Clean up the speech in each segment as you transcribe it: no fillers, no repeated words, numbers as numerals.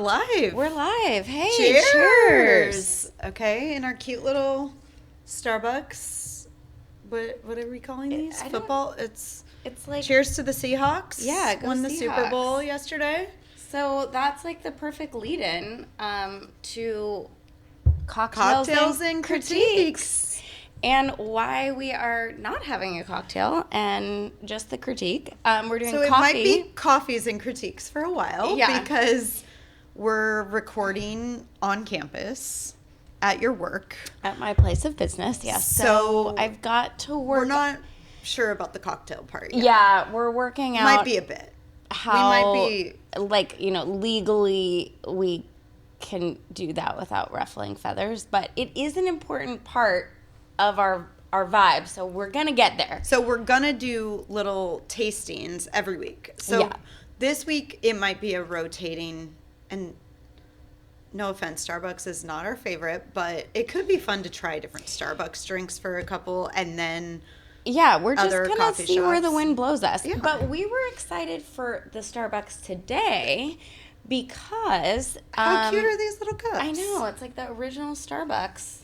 live. We're live. Hey, Cheers. Okay, in our cute little Starbucks. What are we calling these? Football. It's like cheers to the Seahawks. Yeah, go won the Seahawks. Super Bowl yesterday. So that's like the perfect lead-in to cocktails and critiques. And why we are not having a cocktail and just the critique. We're doing coffee. So it might be coffees and critiques for a while. Yeah. Because we're recording on campus at your work. At my place of business, yes. So I've got to work. We're not sure about the cocktail part yet. Yeah, we're working out. Might be a bit. How, we might be. Like, legally we can do that without ruffling feathers. But it is an important part of our vibe, so we're gonna get there. So we're gonna do little tastings every week. So This week it might be a rotating, and no offense, Starbucks is not our favorite, but it could be fun to try different Starbucks drinks for a couple, and then we're just gonna see where the wind blows us. Yeah. But we were excited for the Starbucks today because how cute are these little cups? I know, it's like the original Starbucks.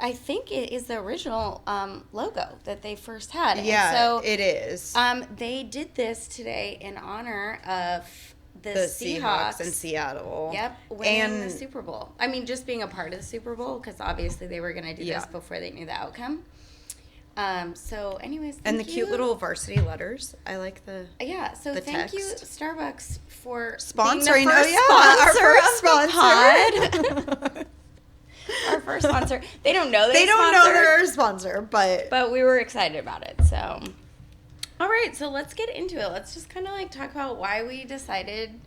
I think it is the original logo that they first had. Yeah, and so, it is. They did this today in honor of the Seahawks in Seattle. Yep, winning the Super Bowl. I mean, just being a part of the Super Bowl, because obviously they were going to do this before they knew the outcome. So anyways, and the cute little varsity letters. I like the so thank you, Starbucks, for sponsoring. Our first sponsor. Our first sponsor. They don't know they don't know they're a sponsor, but we were excited about it. So, all right, so let's get into it. Let's just kind of like talk about why we decided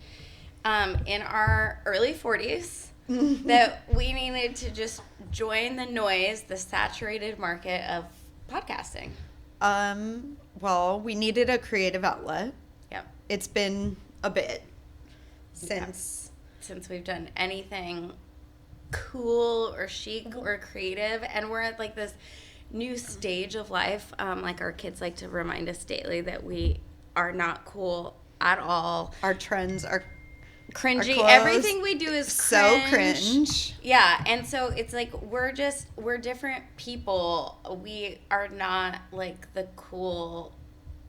in our early 40s that we needed to just join the noise, the saturated market of podcasting. Well, we needed a creative outlet. Yep. It's been a bit since we've done anything cool or chic or creative, and we're at like this new stage of life. Like our kids like to remind us daily that we are not cool at all. Our trends are cringy. Everything we do is so cringe. Yeah, and so it's like we're different people. We are not like the cool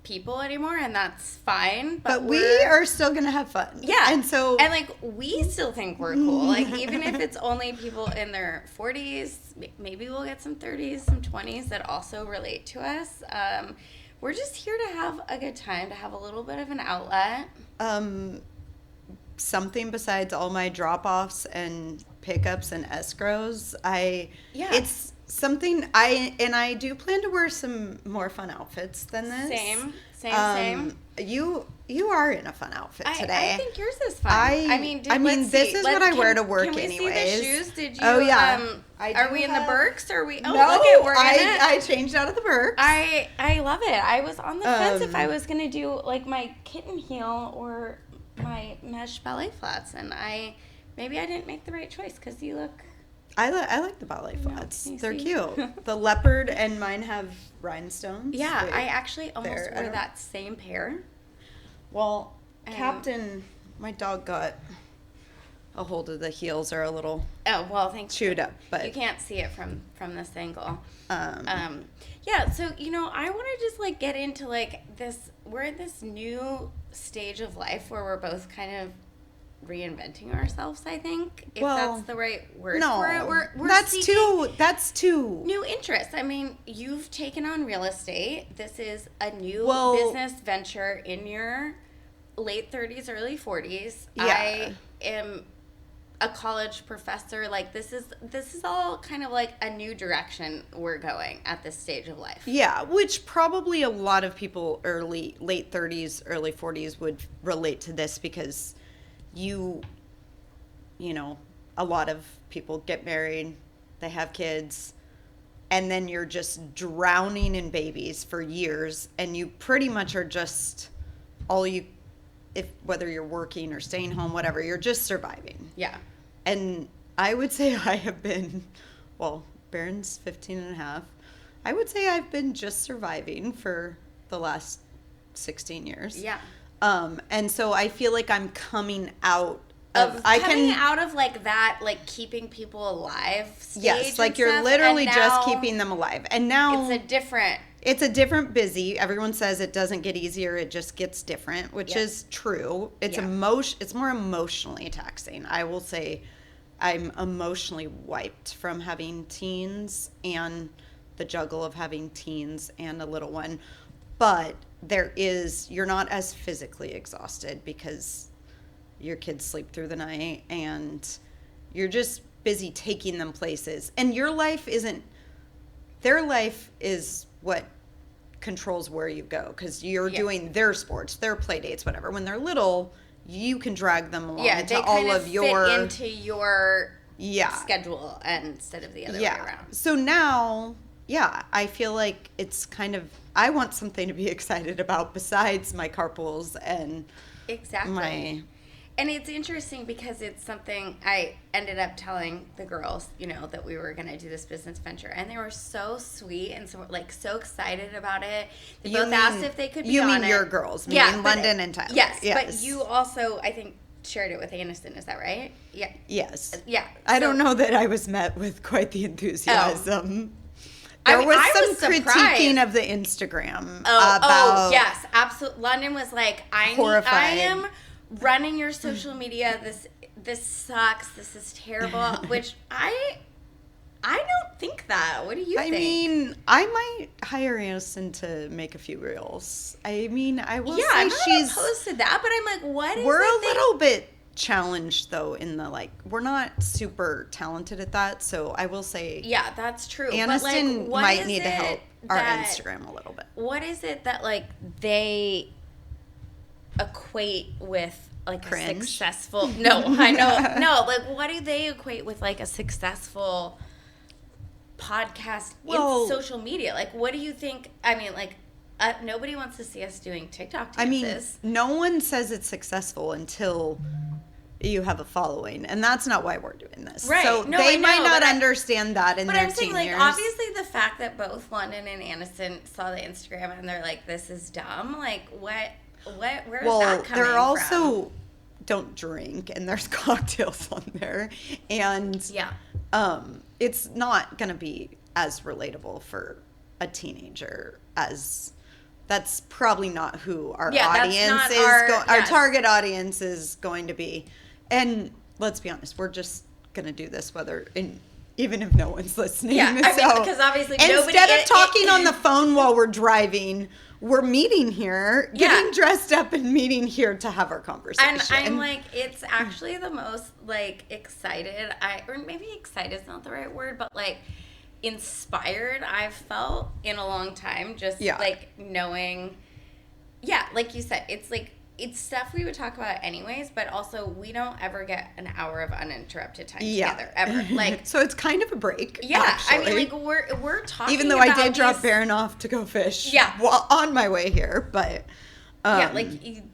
people anymore, and that's fine, but we are still gonna have fun. Yeah. And like we still think we're cool, like even if it's only people in their 40s, maybe we'll get some 30s, some 20s that also relate to us. We're just here to have a good time, to have a little bit of an outlet. Something besides all my drop-offs and pickups and escrows, it's something I do plan to wear some more fun outfits than this. Same. You are in a fun outfit today. I think yours is fun. I mean, this is what I wear to work anyways. Can we see the shoes? Did you? Oh yeah. Are we in the Birks? Or are we? Oh, no, look at we're in it. I changed out of the Birks. I love it. I was on the fence if I was gonna do like my kitten heel or my mesh ballet flats, and maybe I didn't make the right choice because you look. I like the ballet flats. They're cute. The leopard and mine have rhinestones. Yeah, I actually almost wore that same pair. Well, Captain, my dog got a hold of the heels, are a little chewed up, but you can't see it from this angle. Yeah, so I want to just like get into like this. We're in this new stage of life where we're both kind of reinventing ourselves, I think, if that's the right word for it. We're that's too new interests. I mean, you've taken on real estate. This is a new business venture in your late 30s, early 40s. Yeah. I am a college professor. Like this is all kind of like a new direction we're going at this stage of life. Yeah, which probably a lot of people late 30s, early 40s would relate to this because a lot of people get married, they have kids, and then you're just drowning in babies for years, and you pretty much are just whether you're working or staying home, whatever, you're just surviving. Yeah. And I would say I have been, Barron's 15 and a half. I would say I've been just surviving for the last 16 years. Yeah. And so I feel like I'm coming out of coming out of like that, like keeping people alive stage. Yes, like you're stuff, literally just keeping them alive. And now it's a different busy. Everyone says it doesn't get easier, it just gets different, which is true. It's it's more emotionally taxing. I will say I'm emotionally wiped from having teens and the juggle of having teens and a little one. But you're not as physically exhausted because your kids sleep through the night and you're just busy taking them places. And their life is what controls where you go because you're doing their sports, their play dates, whatever. When they're little, you can drag them along to all of your... fit into your schedule instead of the other way around. So now, I feel like it's kind of... I want something to be excited about besides my carpools and And it's interesting because it's something I ended up telling the girls, that we were going to do this business venture. And they were so sweet and so excited about it. They both asked if they could be on it. You mean your girls, meaning London and Tyler. Yes, but you also, I think, shared it with Aniston. Is that right? Yeah. Yes. Yeah. I don't know that I was met with quite the enthusiasm. There was some critiquing of the Instagram about yes, absolutely. London was like, horrified. I am running your social media. This sucks. This is terrible. Which I don't think that. What do you think? I mean, I might hire Aniston to make a few reels. I mean, I will say I'm not opposed to that, but I'm like, what is we're a little bit challenged though in the we're not super talented at that, so I will say that's true. Aniston might need to help our Instagram a little bit. What is it that they equate with cringe? A successful I know what do they equate with a successful podcast in social media? What do you think? I mean, nobody wants to see us doing TikTok dances. I mean, no one says it's successful until you have a following, and that's not why we're doing this. Right. So they might not understand that in their teen years. But I'm saying, obviously the fact that both London and Aniston saw the Instagram and they're like, this is dumb, where's that coming from? They're also don't drink, and there's cocktails on there, and it's not going to be as relatable for a teenager as... That's probably not who our audience is. Our target audience is going to be. And let's be honest, we're just going to do this even if no one's listening. Yeah, because obviously instead of talking on the phone while we're driving, we're meeting here, getting dressed up and meeting here to have our conversation. And I'm it's actually the most excited or maybe excited is not the right word, but inspired I've felt in a long time, just knowing like you said, it's stuff we would talk about anyways, but also we don't ever get an hour of uninterrupted time together ever. So it's kind of a break. Actually. I mean, we're talking, even though I did drop Baron off to go fish while on my way here, but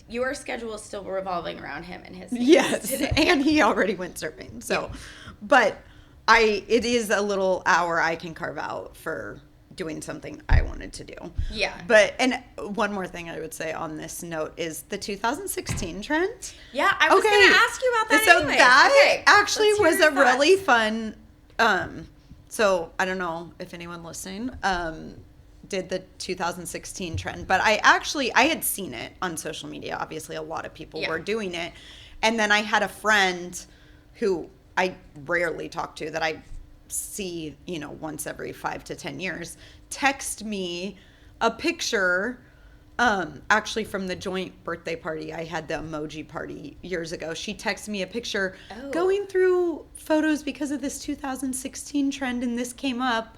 your schedule is still revolving around him and his today. And he already went surfing, but it is a little hour I can carve out for doing something I wanted to do. Yeah. And one more thing I would say on this note is the 2016 trend. Yeah, I was going to ask you about that So anyway. that actually was a really fun, so I don't know if anyone listening did the 2016 trend, but I had seen it on social media. Obviously, a lot of people were doing it. And then I had a friend who I rarely talk to, that I see, once every 5 to 10 years, text me a picture, actually from the joint birthday party. I had the emoji party years ago. She texted me a picture going through photos because of this 2016 trend, and this came up.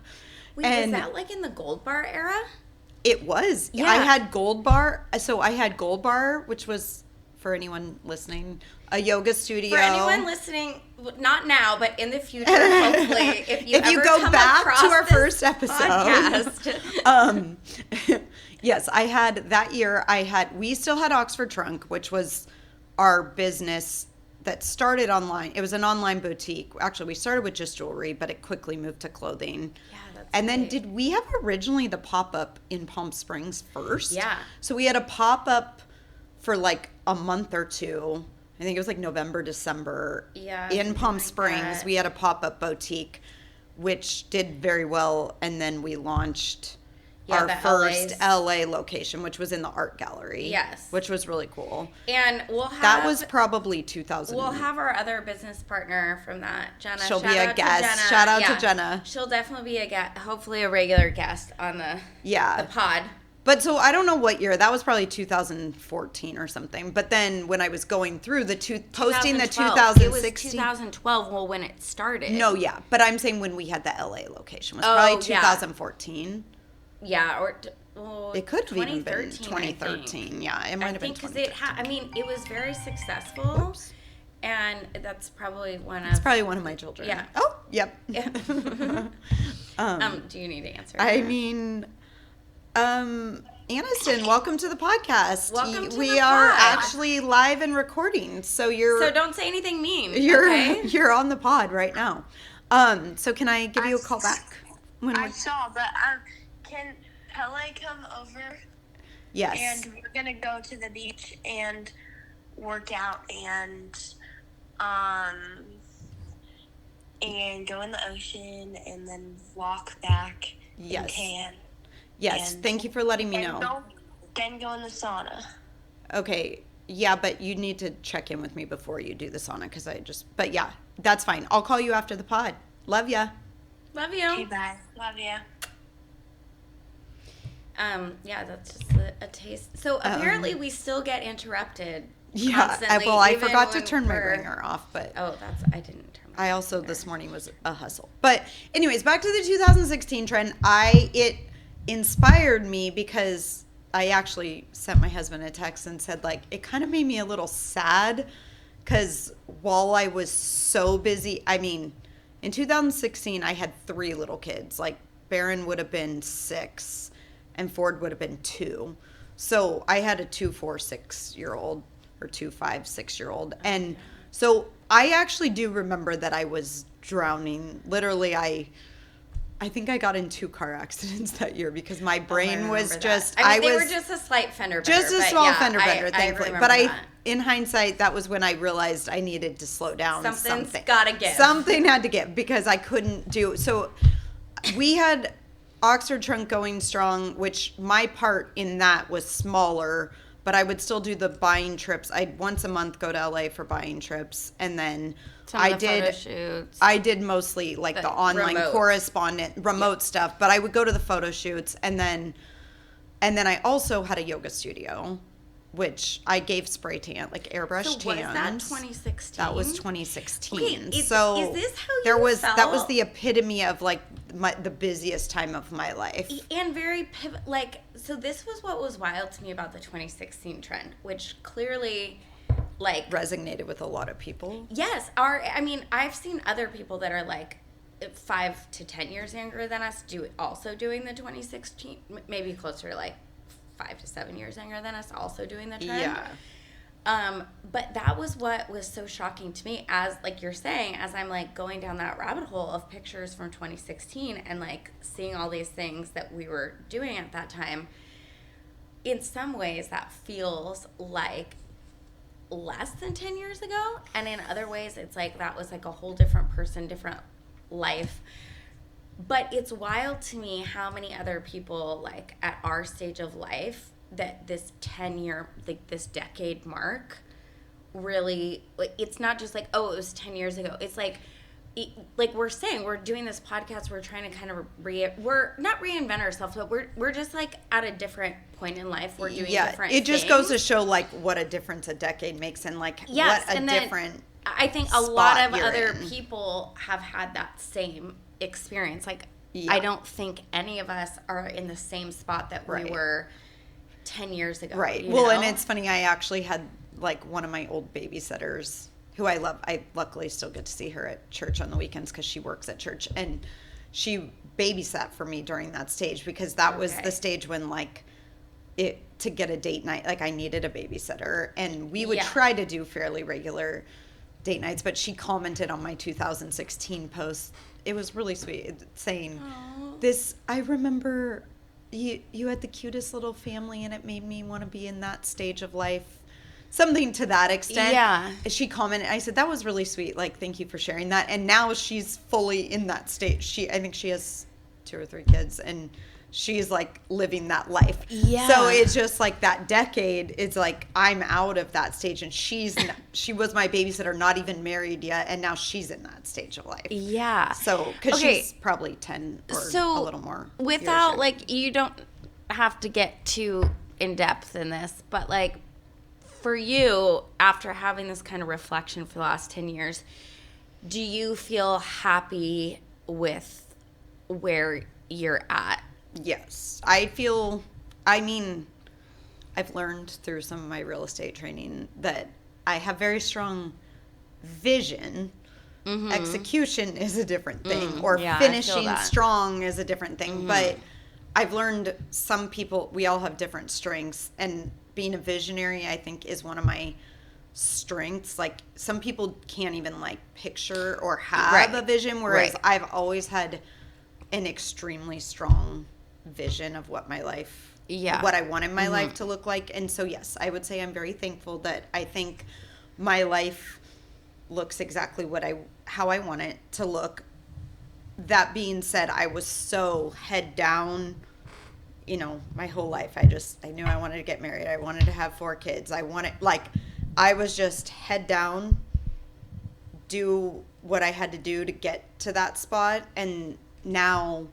Wait, was that in the Gold Bar era? It was. Yeah. I had Gold Bar. So I had Gold Bar, which was, for anyone listening, a yoga studio. For anyone listening, not now, but in the future, hopefully, if you go back to our first episode. Yes, I had that year. We still had Oxford Trunk, which was our business that started online. It was an online boutique. Actually, we started with just jewelry, but it quickly moved to clothing. Yeah, that's And then did we have originally the pop-up in Palm Springs first? Yeah. So we had a pop-up for a month or two, I think it was like November, December, Yeah, in something Palm like Springs. that. We had a pop-up boutique, which did very well. And then we launched our the first LA's. LA location, which was in the art gallery. Yes. Which was really cool. And we'll have... That was probably 2000. We'll have our other business partner from that, Jenna. She'll Shout be a out guest. To Jenna. Shout out Yeah. to Jenna. She'll definitely be a guest, hopefully a regular guest on the pod. But so I don't know what year. That was probably 2014 or something. But then when I was going through posting the 2016. It was 2012 when it started. No, yeah. But I'm saying when we had the LA location. It was probably 2014. Yeah, or it could have even been 2013. Yeah, it might have been 2013. Because it was very successful. Oops. And that's probably It's probably one of my children. Yeah. Oh, yep. Yeah. Do you need to answer? I mean, Aniston, welcome to the podcast. Welcome to we the are pod. actually live and recording, so So don't say anything mean. You're on the pod right now. So can I give you a call back? I saw, but can Pele come over? Yes. And we're gonna go to the beach and work out and go in the ocean and then walk back. Yes. In Cannes. Yes. Thank you for letting me know. Then go in the sauna. Okay. Yeah, but you need to check in with me before you do the sauna but yeah, that's fine. I'll call you after the pod. Love ya. Love you. Okay, bye. Love ya. Yeah, that's just a taste. So apparently we still get interrupted. Yeah. Constantly, Well, I forgot to turn my ringer off, but I didn't turn. I also this morning was a hustle. But anyways, back to the 2016 trend. It inspired me because I actually sent my husband a text and said, like, it kind of made me a little sad because while I was so busy, I mean, in 2016, I had 3 little kids. Like, Barron would have been 6 and Ford would have been 2. So I had a 2, 4, 6-year-old or 2, 5, 6-year-old. And so I actually do remember that I was drowning. Literally, I think I got in 2 car accidents that year because my brain was just... they were just a slight fender bender. Just a small fender bender, thankfully. But that. In hindsight, that was when I realized I needed to slow down. Something's gotta give. Something had to give because I couldn't do... So we had Oxford Trunk going strong, which my part in that was smaller, but I would still do the buying trips. I'd once a month go to LA for buying trips, and then I did mostly like the online remote stuff, but I would go to the photo shoots, and then I also had a yoga studio, which I gave spray tan, like airbrush tans. Was that 2016? That was 2016. Okay, is this how you felt? That was the epitome of like the busiest time of my life. And very so this was what was wild to me about the 2016 trend, which clearly resonated with a lot of people. Yes, I've seen other people that are like 5 to 10 years younger than us also doing the 2016, maybe closer to like 5 to 7 years younger than us, also doing the trend. Yeah. But that was what was so shocking to me, as like you're saying, as I'm like going down that rabbit hole of pictures from 2016 and like seeing all these things that we were doing at that time. In some ways, that feels like less than 10 years ago, and in other ways, it's like that was like a whole different person, different life. But it's wild to me how many other people, like, at our stage of life, that this 10-year, like, this decade mark really, like, it's not just like, oh, it was 10 years ago. It's like we're saying, we're doing this podcast, we're trying to kind of we're not reinvent ourselves, but we're just, like, at a different point in life. We're doing different things. It just goes to show, like, what a difference a decade makes and, like, different I think a lot of other people have had that same experience. Like, I don't think any of us are in the same spot that we were 10 years ago. Right. Well, and it's funny, I actually had, like, one of my old babysitters who I love. I luckily still get to see her at church on the weekends because she works at church. And she babysat for me during that stage because that was the stage when, like, to get a date night, like, I needed a babysitter. And we would try to do fairly regular date nights, but she commented on my 2016 post. It was really sweet, saying, I remember you had the cutest little family, and it made me want to be in that stage of life. something to that extent. Yeah. She commented, I said, that was really sweet. Like, thank you for sharing that. And now she's fully in that state. I think she has 2 or 3 kids, and she's like living that life. Yeah. So it's just like that decade, it's like I'm out of that stage, and she was my babysitter, not even married yet, and now she's in that stage of life. Yeah. So, because she's probably 10 or a little more. Without, like, you don't have to get too in depth in this, but like for you, after having this kind of reflection for the last 10 years, do you feel happy with where you're at? Yes. I've learned through some of my real estate training that I have very strong vision. Mm-hmm. Execution is a different thing, or finishing strong is a different thing. Mm-hmm. But I've learned some people, we all have different strengths, and being a visionary, I think, is one of my strengths. Like, some people can't even like picture or have a vision, whereas I've always had an extremely strong vision of what my life, what I wanted my life to look like. And so, yes, I would say I'm very thankful that I think my life looks exactly how I want it to look. That being said, I was so head down, my whole life. I knew I wanted to get married. I wanted to have 4 kids. I was just head down, do what I had to do to get to that spot. And now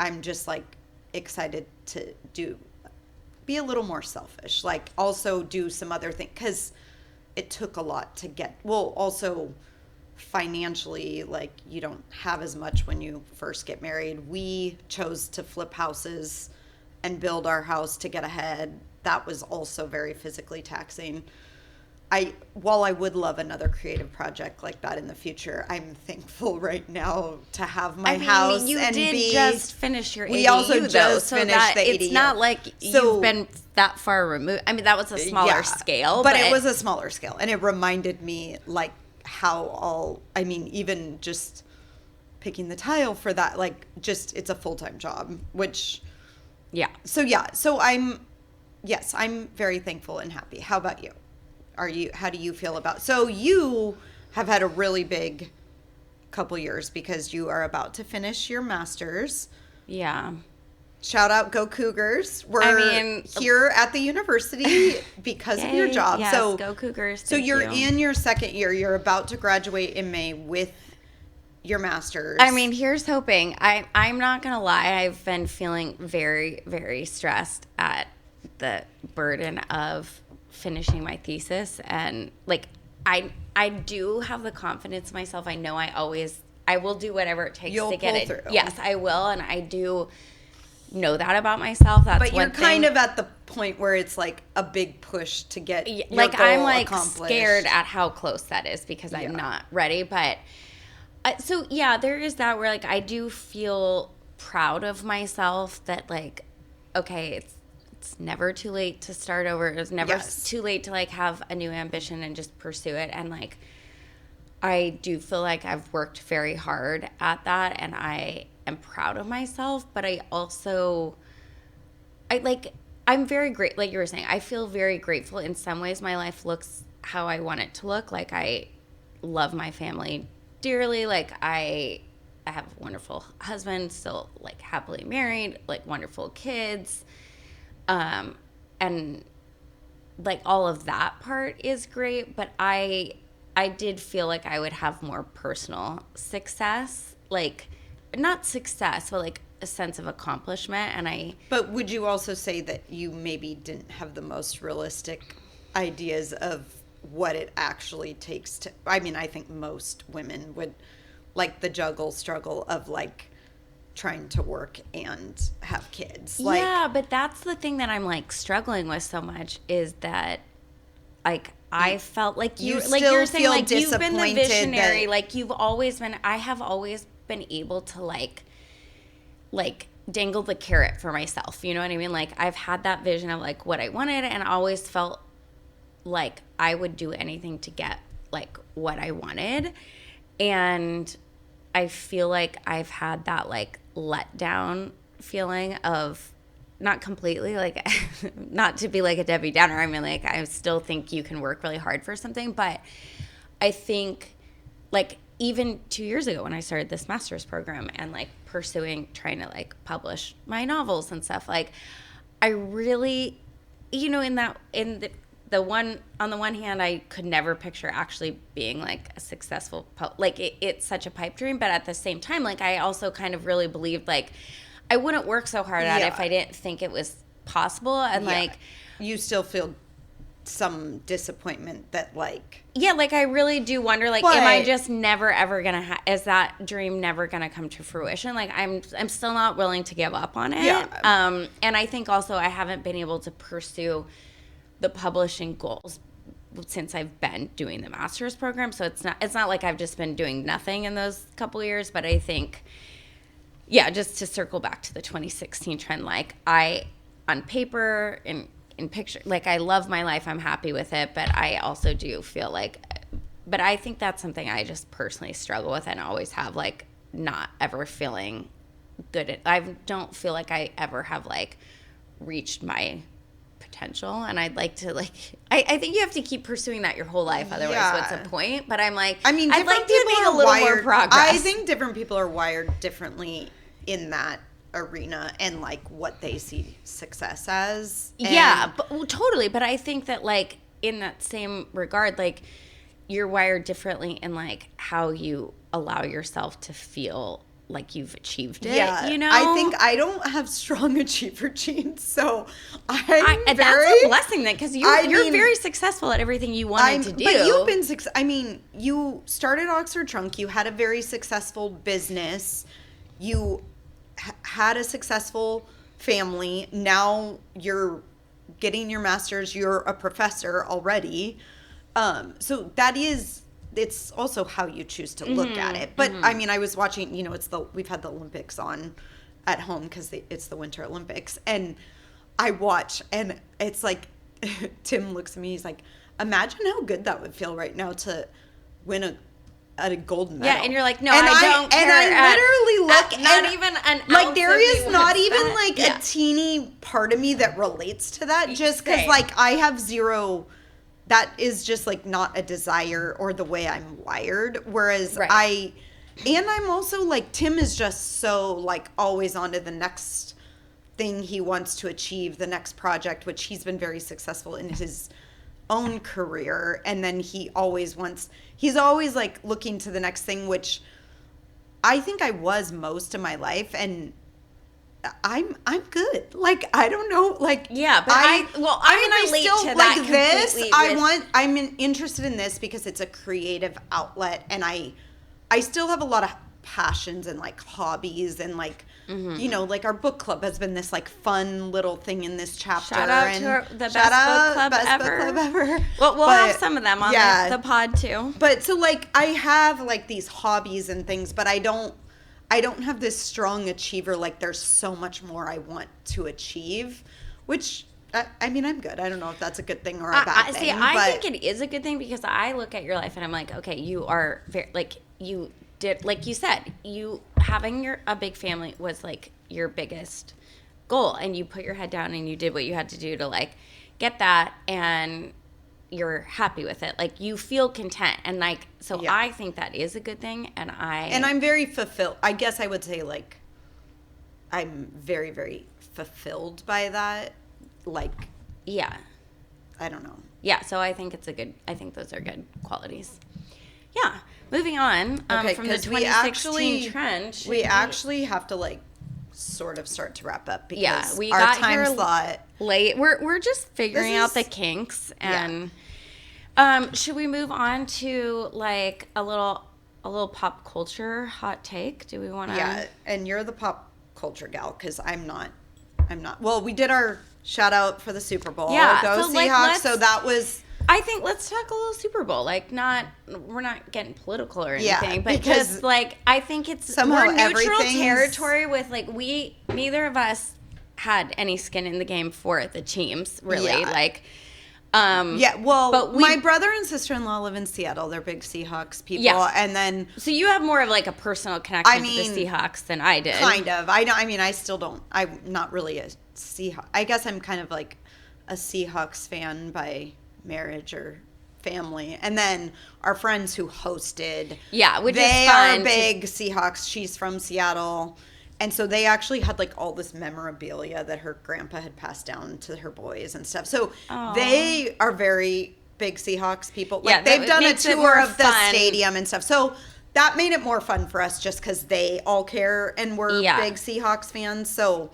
I'm just like excited to be a little more selfish, like also do some other things, because it took a lot to get, also financially, like, you don't have as much when you first get married. We chose to flip houses and build our house to get ahead. That was also very physically taxing. While I would love another creative project like that in the future, I'm thankful right now to have my house. You and did just finish your ADU, we also just so finished the ADU. It's not like you've been that far removed. I mean, that was a smaller scale. But it was a smaller scale. And it reminded me, like, even just picking the tile for that, like, just, it's a full-time job, which... Yeah. So I'm very thankful and happy. How about you? How do you feel about, so you have had a really big couple years because you are about to finish your master's. Yeah. Shout out, go Cougars. We're here at the university because of your job. Yes, so go Cougars. So you're in your second year. You're about to graduate in May with your master's. I mean, here's hoping. I'm not going to lie. I've been feeling very, very stressed at the burden of finishing my thesis. And like, I do have the confidence in myself. I know I will do whatever it takes to get it. Through. Yes, I will. And I do know that about myself. But you're kind of at the point where it's like a big push to get your goal I'm like accomplished. Scared at how close that is because I'm not ready. But so yeah, there is that where like I do feel proud of myself that like, okay, it's never too late to start over. It was never too late to like have a new ambition and just pursue it. And like, I do feel like I've worked very hard at that and I am proud of myself, but I'm very great. Like you were saying, I feel very grateful. In some ways, my life looks how I want it to look. Like I love my family dearly. Like I have a wonderful husband, still like happily married, like wonderful kids. And like all of that part is great, but I did feel like I would have more personal success, like not success, but like a sense of accomplishment. But would you also say that you maybe didn't have the most realistic ideas of what it actually takes to, I mean, I think most women would like the struggle of like trying to work and have kids. Like, yeah, but that's the thing that I'm like struggling with so much is that like I felt like you're saying like you've been the visionary, like you've always been. I have always been able to like dangle the carrot for myself. You know what I mean? Like I've had that vision of like what I wanted, and I always felt like I would do anything to get like what I wanted, and I feel like I've had that like letdown feeling of not completely, like, not to be like a Debbie Downer. I mean, like, I still think you can work really hard for something, but I think, like, even 2 years ago when I started this master's program and, like, trying to, like, publish my novels and stuff, like, I really, you know, on the one hand, I could never picture actually being, like, a successful, it's such a pipe dream, but at the same time, like, I also kind of really believed, like, I wouldn't work so hard at it if I didn't think it was possible, and, like... You still feel some disappointment that, like... Yeah, like, I really do wonder, like, am I just never, ever gonna is that dream never gonna come to fruition? Like, I'm still not willing to give up on it. Yeah. And I think also I haven't been able to pursue the publishing goals since I've been doing the master's program. So it's not like I've just been doing nothing in those couple of years, but I think, yeah, just to circle back to the 2016 trend, like, I, on paper, in picture, like, I love my life, I'm happy with it, but I also do feel like, but I think that's something I just personally struggle with and always have, like, not ever feeling good at. I don't feel like I ever have, like, reached my potential, and I'd like to, like, I think you have to keep pursuing that your whole life, otherwise what's the point? But I'm like, I mean, I'd like to make a little more progress. I think different people are wired differently in that arena and, like, what they see success as. But totally. But I think that, like, in that same regard, like, you're wired differently in, like, how you allow yourself to feel like you've achieved it. Yeah, you know. I think I don't have strong achiever genes, so that's a blessing then, because you're very successful at everything you wanted to do. But you've been you started Oxford Trunk. You had a very successful business. You had a successful family. Now you're getting your master's. You're a professor already. So it's also how you choose to look at it. But I mean, I was watching, you know, we've had the Olympics on at home because it's the Winter Olympics, and I watch, and it's like, Tim looks at me, he's like, imagine how good that would feel right now to win a gold medal. Yeah, and you're like, no, I don't care. And I literally look, not even an like, there is not even, like, a teeny part of me that relates to that, just because, like, I have zero... That is just, like, not a desire or the way I'm wired. Whereas I'm also, like, Tim is just so, like, always on to the next thing he wants to achieve, the next project, which he's been very successful in his own career. And then he's always, like, looking to the next thing, which I think I was most of my life. And I'm good. Like, I don't know. Like, yeah, but I relate to that completely. I'm interested in this because it's a creative outlet, and I still have a lot of passions and, like, hobbies, and, like, you know, like, our book club has been this, like, fun little thing in this chapter. Shout out to the best book club ever. Well, we'll have some of them on the pod too. But so, like, I have, like, these hobbies and things, but I don't have this strong achiever, like, there's so much more I want to achieve, which, I mean, I'm good. I don't know if that's a good thing or a bad thing. I think it is a good thing, because I look at your life and I'm like, okay, you are very, like, you did, like you said, you having a big family was, like, your biggest goal, and you put your head down and you did what you had to do to, like, get that, and you're happy with it. Like, you feel content, and, like, so I think that is a good thing, and I'm very fulfilled. I guess I would say, like, I'm very, very fulfilled by that. Like, yeah, I don't know. Yeah, so I think I think those are good qualities. Yeah, moving on from the 2016 trend. We actually have to, like, sort of start to wrap up, because we our got time here slot late. We're just figuring out the kinks, and should we move on to, like, a little pop culture hot take? Do we want to? Yeah, and you're the pop culture gal, because I'm not. Well, we did our shout out for the Super Bowl. Yeah, go so, Seahawks. Like, so that was. I think let's talk a little Super Bowl. Like, we're not getting political or anything, but just, like, I think it's more neutral territory with, like, neither of us had any skin in the game for the teams, really. Yeah. Like, Yeah, well, but my brother and sister-in-law live in Seattle. They're big Seahawks people. Yeah. And then... So you have more of like a personal connection to the Seahawks than I did. Kind of. I still don't... I'm not really a Seahawks... I guess I'm kind of like a Seahawks fan by marriage or family. And then our friends who hosted... Yeah, which is they fun. are big Seahawks. She's from Seattle. And so they actually had like all this memorabilia that her grandpa had passed down to her boys and stuff. So they are very big Seahawks people. Like Yeah, they've done a makes it tour more of the fun. stadium and stuff. So that made it more fun for us just because they all care and we're big Seahawks fans. So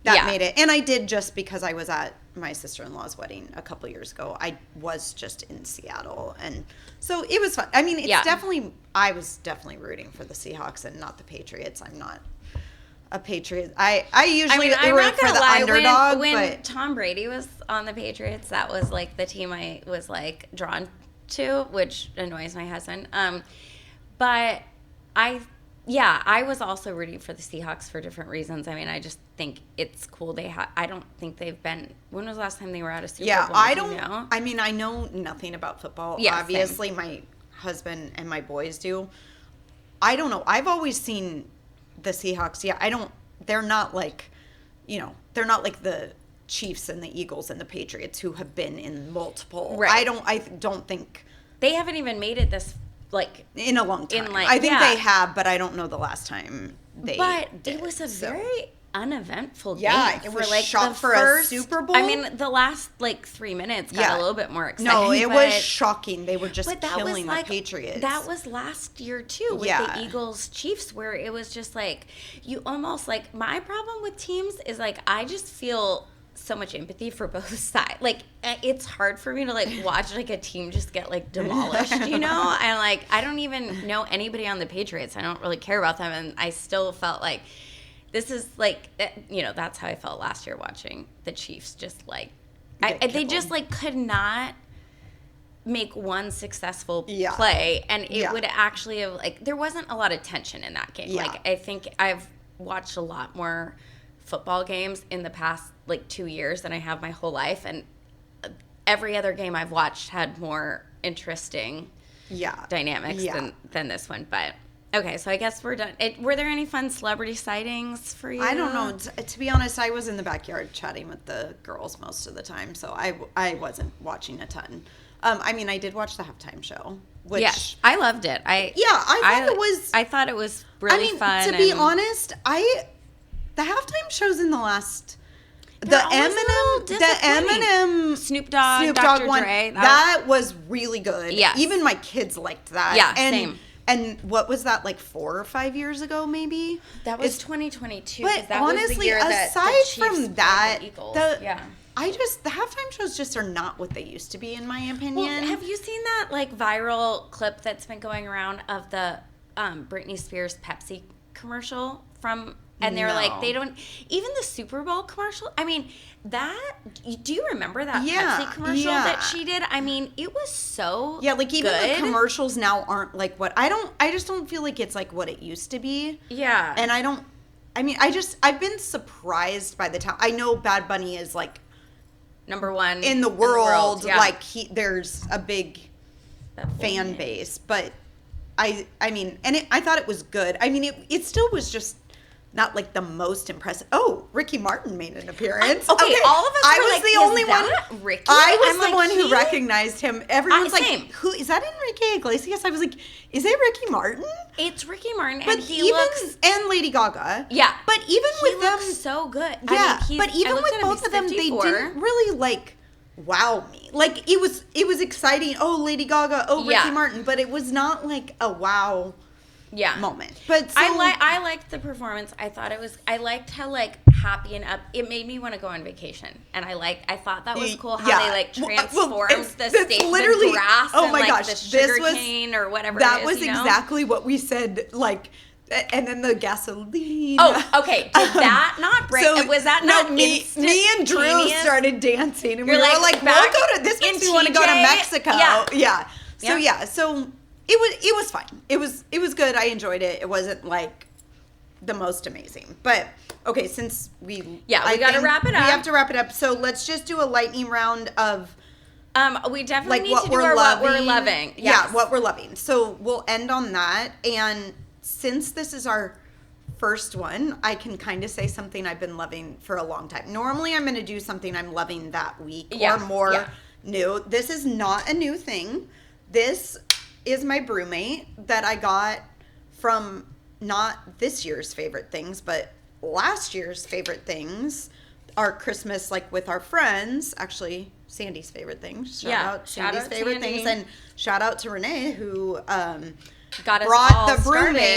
that made it. And I did just because I was at my sister-in-law's wedding a couple years ago. I was just in Seattle. And so it was fun. I mean, it's definitely, I was definitely rooting for the Seahawks and not the Patriots. I'm not a Patriot. I usually root for the underdog. When Tom Brady was on the Patriots, that was like the team I was like drawn to, which annoys my husband. But I was also rooting for the Seahawks for different reasons. I mean, I just think it's cool. I don't think they've been. When was the last time they were at a Super Bowl? I don't. Know? I mean, I know nothing about football. Yeah, obviously, same. my husband and my boys do. I don't know. I've always seen the Seahawks. Yeah, I don't. They're not like, they're not like the Chiefs and the Eagles and the Patriots who have been in multiple. Right. I don't think they haven't even made it this like in a long time. I think they have, but I don't know the last time they. But did, it was a very uneventful game. Yeah, it was like shot for a Super Bowl. I mean, the last like 3 minutes got a little bit more exciting. No, it was shocking. They were just killing the Patriots. That was last year too with the Eagles Chiefs, where it was just like you almost like my problem with teams is like I just feel so much empathy for both sides. Like it's hard for me to like watch like a team just get like demolished, and like I don't even know anybody on the Patriots. I don't really care about them, and I still felt like this is like that's how I felt last year watching the Chiefs. Just like they just like could not make one successful play, and it would actually have like there wasn't a lot of tension in that game. Like I think I've watched a lot more football games in the past like 2 years than I have my whole life, and every other game I've watched had more interesting dynamics than this one. But okay, so I guess we're done. Were there any fun celebrity sightings for you? I don't know. To be honest, I was in the backyard chatting with the girls most of the time, so I wasn't watching a ton. I mean, I did watch the halftime show, which I loved it. I thought it was really fun. To be honest, the halftime shows in the last. The Eminem, Snoop Dogg Dr. one, Dre. That was really good. Yeah, even my kids liked that. Yeah, same. And what was that, like 4 or 5 years ago, maybe? That was 2022. But that honestly, was the year aside from that, the halftime shows just are not what they used to be, in my opinion. Well, have you seen that like viral clip that's been going around of the Britney Spears Pepsi commercial from? And they're like, they don't, even the Super Bowl commercial. I mean, do you remember that Pepsi commercial that she did? I mean, it was so like even good. the commercials now aren't like what, I just don't feel like it's like what it used to be. Yeah. And I've been surprised by the time, I know Bad Bunny is like number one in the world. Like there's a big fan base, but I mean, and I thought it was good. I mean, it still was just not like the most impressive. Oh, Ricky Martin made an appearance. Okay, all of us I were was like, the only one. Ricky? I was the one who recognized him. Everyone's like, same. "Who is that? Enrique Iglesias?" I was like, "Is it Ricky Martin?" It's Ricky Martin, but and he looks and Lady Gaga. Yeah, but even with them, so good. Yeah, I mean, but even with both of them, 54. They didn't really like wow me. Like it was exciting. Oh, Lady Gaga. Oh, Ricky Martin. But it was not like a wow. Moment. But so, I liked the performance. I liked how like happy and up it made me want to go on vacation. And I thought that was cool how they like transformed the state, literally, the grass oh my and like gosh, the sugar cane or whatever that it is, was exactly what we said, like, and then the gasoline. Oh, okay. Did that not break? So, was that not me and Drew started dancing and we were like, we'll go to this makes me want to go to Mexico. So it was fine. It was good. I enjoyed it. It wasn't like the most amazing. But okay, since we got to wrap it up. We have to wrap it up. So let's just do a lightning round of We definitely Like need what to do we're our loving. what we're loving. Yeah, Yes. what we're loving. So we'll end on that. And since this is our first one, I can kind of say something I've been loving for a long time. Normally, I'm going to do something I'm loving that week Yeah, or more yeah. new. This is not a new thing. This is my brewmate that I got from not this year's favorite things, but last year's favorite things. Our Christmas, like with our friends, actually Sandy's favorite things. Shout Yeah, out shout Sandy's out favorite Sandy. things, and shout out to Renee who Got us brought all the brewmate.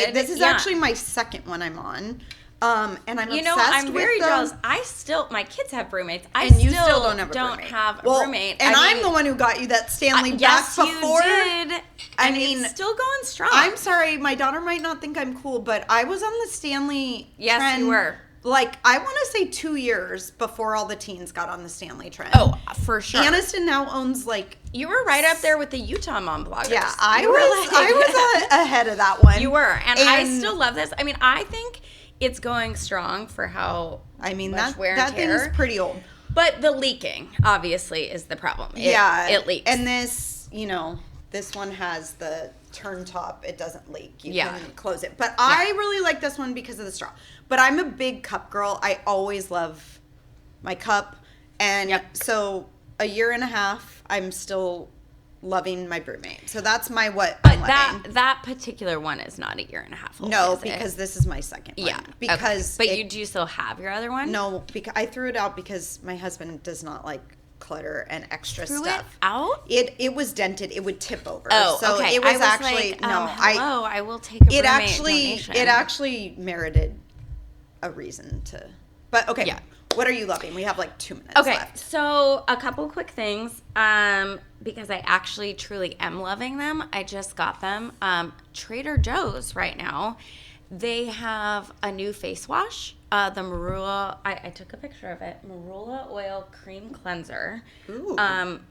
started. This is Yeah. actually my second one I'm on, and I'm You know, obsessed I'm with very them. jealous. My kids have roommates. And you still don't have a roommate. have a Well, roommate. and I I'm mean, the one who got you that Stanley yes, back before. you did. I And mean, it's still going strong. I'm sorry, my daughter might not think I'm cool, but I was on the Stanley Yes, trend. you were. Like, I want to say 2 years before all the teens got on the Stanley trend. Oh, for sure. Aniston now owns like. You were right up there with the Utah mom bloggers. Yeah, I You were was ahead of that one. You were, and I still love this. I mean, I think it's going strong for how. I mean, much that wear and that tear. thing's pretty old. But the leaking obviously is the problem. It leaks. And this, this one has the turn top. It doesn't leak. You Yeah. can close it. But I really like this one because of the straw. But I'm a big cup girl. I always love my cup. And so a year and a half, I'm still loving my brewmate. So that's my what I'm But loving. that particular one is not a year and a half old. No, is it? because this is my second one. yeah, Because okay. But you do still have your other one? No, because I threw it out because my husband does not like clutter and extra Threw stuff. it out? It was dented. It would tip over. Oh, so okay. it was, I was actually like, no. hello, I will take a It roommate actually donation. it actually merited a reason to. But okay, Yeah. What are you loving? We have like 2 minutes Okay, left. so a couple quick things. Because I actually truly am loving them. I just got them. Trader Joe's right now, they have a new face wash. The Marula, I took a picture of it. Marula Oil Cream Cleanser. Ooh.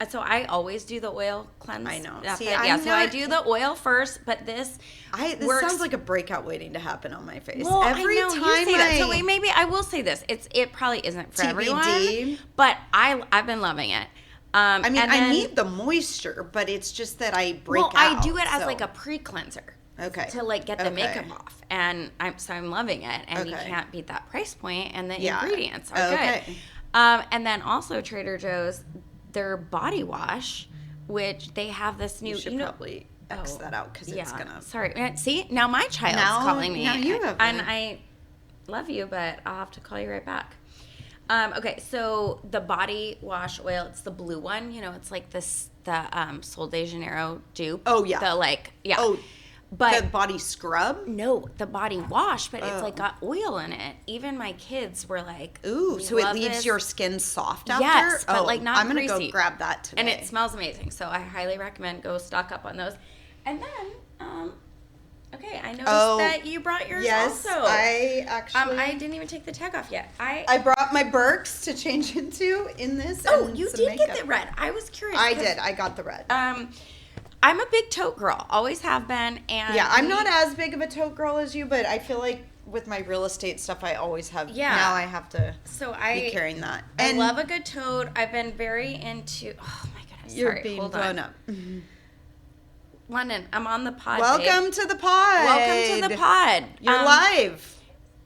So I always do the oil cleanse. I know. method. See, yeah. I'm So I not- do the oil first, but this This works. sounds like a breakout waiting to happen on my face. Well, Every I know time you say that. So I- maybe I will say this. It probably isn't for TBD. everyone, but I've been loving it. I mean, and I then- need the moisture, but it's just that I break Well, out. I do it as so- like a pre-cleanser. Okay. To like get the Okay. makeup off, and I'm loving it, and you Okay. can't beat that price point, and the Yeah. ingredients are Okay. good. And then also Trader Joe's, their body wash, which they have this new. You should probably X Oh, that out because it's gonna. Sorry, see now my child's Now- calling me. now you have and it. I love you, but I'll have to call you right back. Okay, so the body wash oil, it's the blue one. It's like the Sol de Janeiro dupe. Oh, yeah. Oh, but the body scrub. no, the body wash, but it's Oh. like got oil in it. Even my kids were like, Ooh, "We so it love leaves this." your skin soft after? Yes, but Oh, like not I'm gonna greasy. go grab that today. And it smells amazing, so I highly recommend go stock up on those. And then, okay, I noticed Oh, that you brought yours yes, also. I actually. I didn't even take the tag off yet. I brought my Birks to change into in this. Oh, and you some did makeup. get the red. I was curious. I 'cause, did. I got the red. I'm a big tote girl. Always have been. And Yeah, I'm not as big of a tote girl as you, but I feel like with my real estate stuff, I always have. Yeah. Now I have to So be carrying that. I love a good tote. I've been very into. Oh my goodness. You're sorry, being hold blown on. up. London, I'm on the pod. Welcome babe. to the pod. Welcome to the pod. You're live.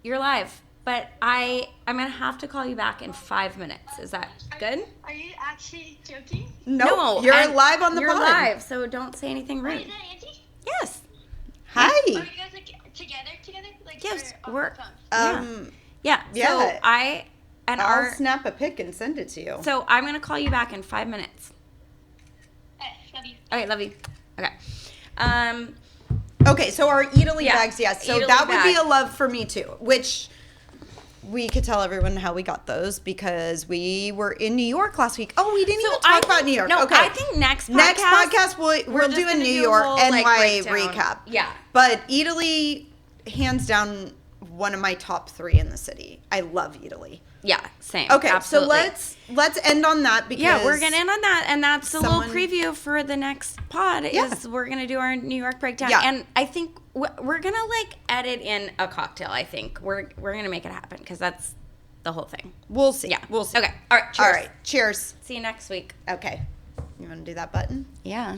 You're live, but I'm gonna have to call you back in 5 minutes. Is that good? Are you actually joking? No, you're I'm- live on the You're pod. live, so don't say anything Are you rude. that Auntie? Yes. Hi. Are you guys like together? Like Yes, or we're- off the phone? Yeah. Yeah. So I'll snap a pic and send it to you. So I'm gonna call you back in 5 minutes. Love you. All right, love you. Okay. Okay, so our Italy Yeah, bags, yes. So Italy that would be bag. a love for me too, which we could tell everyone how we got those because we were in New York last week. Oh, we didn't even talk about New York. No, okay. I think next podcast we'll just do a gonna New do a York whole, NY like, recap. breakdown. Yeah. But Italy, hands down, one of my top 3 in the city. I love Italy. Yeah, same. Okay, absolutely. so let's end on that because Yeah, we're gonna end on that, and that's a little someone- preview for the next pod. Yeah. Is we're gonna do our New York breakdown, Yeah. and I think we're gonna like edit in a cocktail. I think we're gonna make it happen because that's the whole thing. We'll see. Yeah, We'll see. Okay. All right. Cheers. All right. Cheers. See you next week. Okay. You want to do that button? Yeah.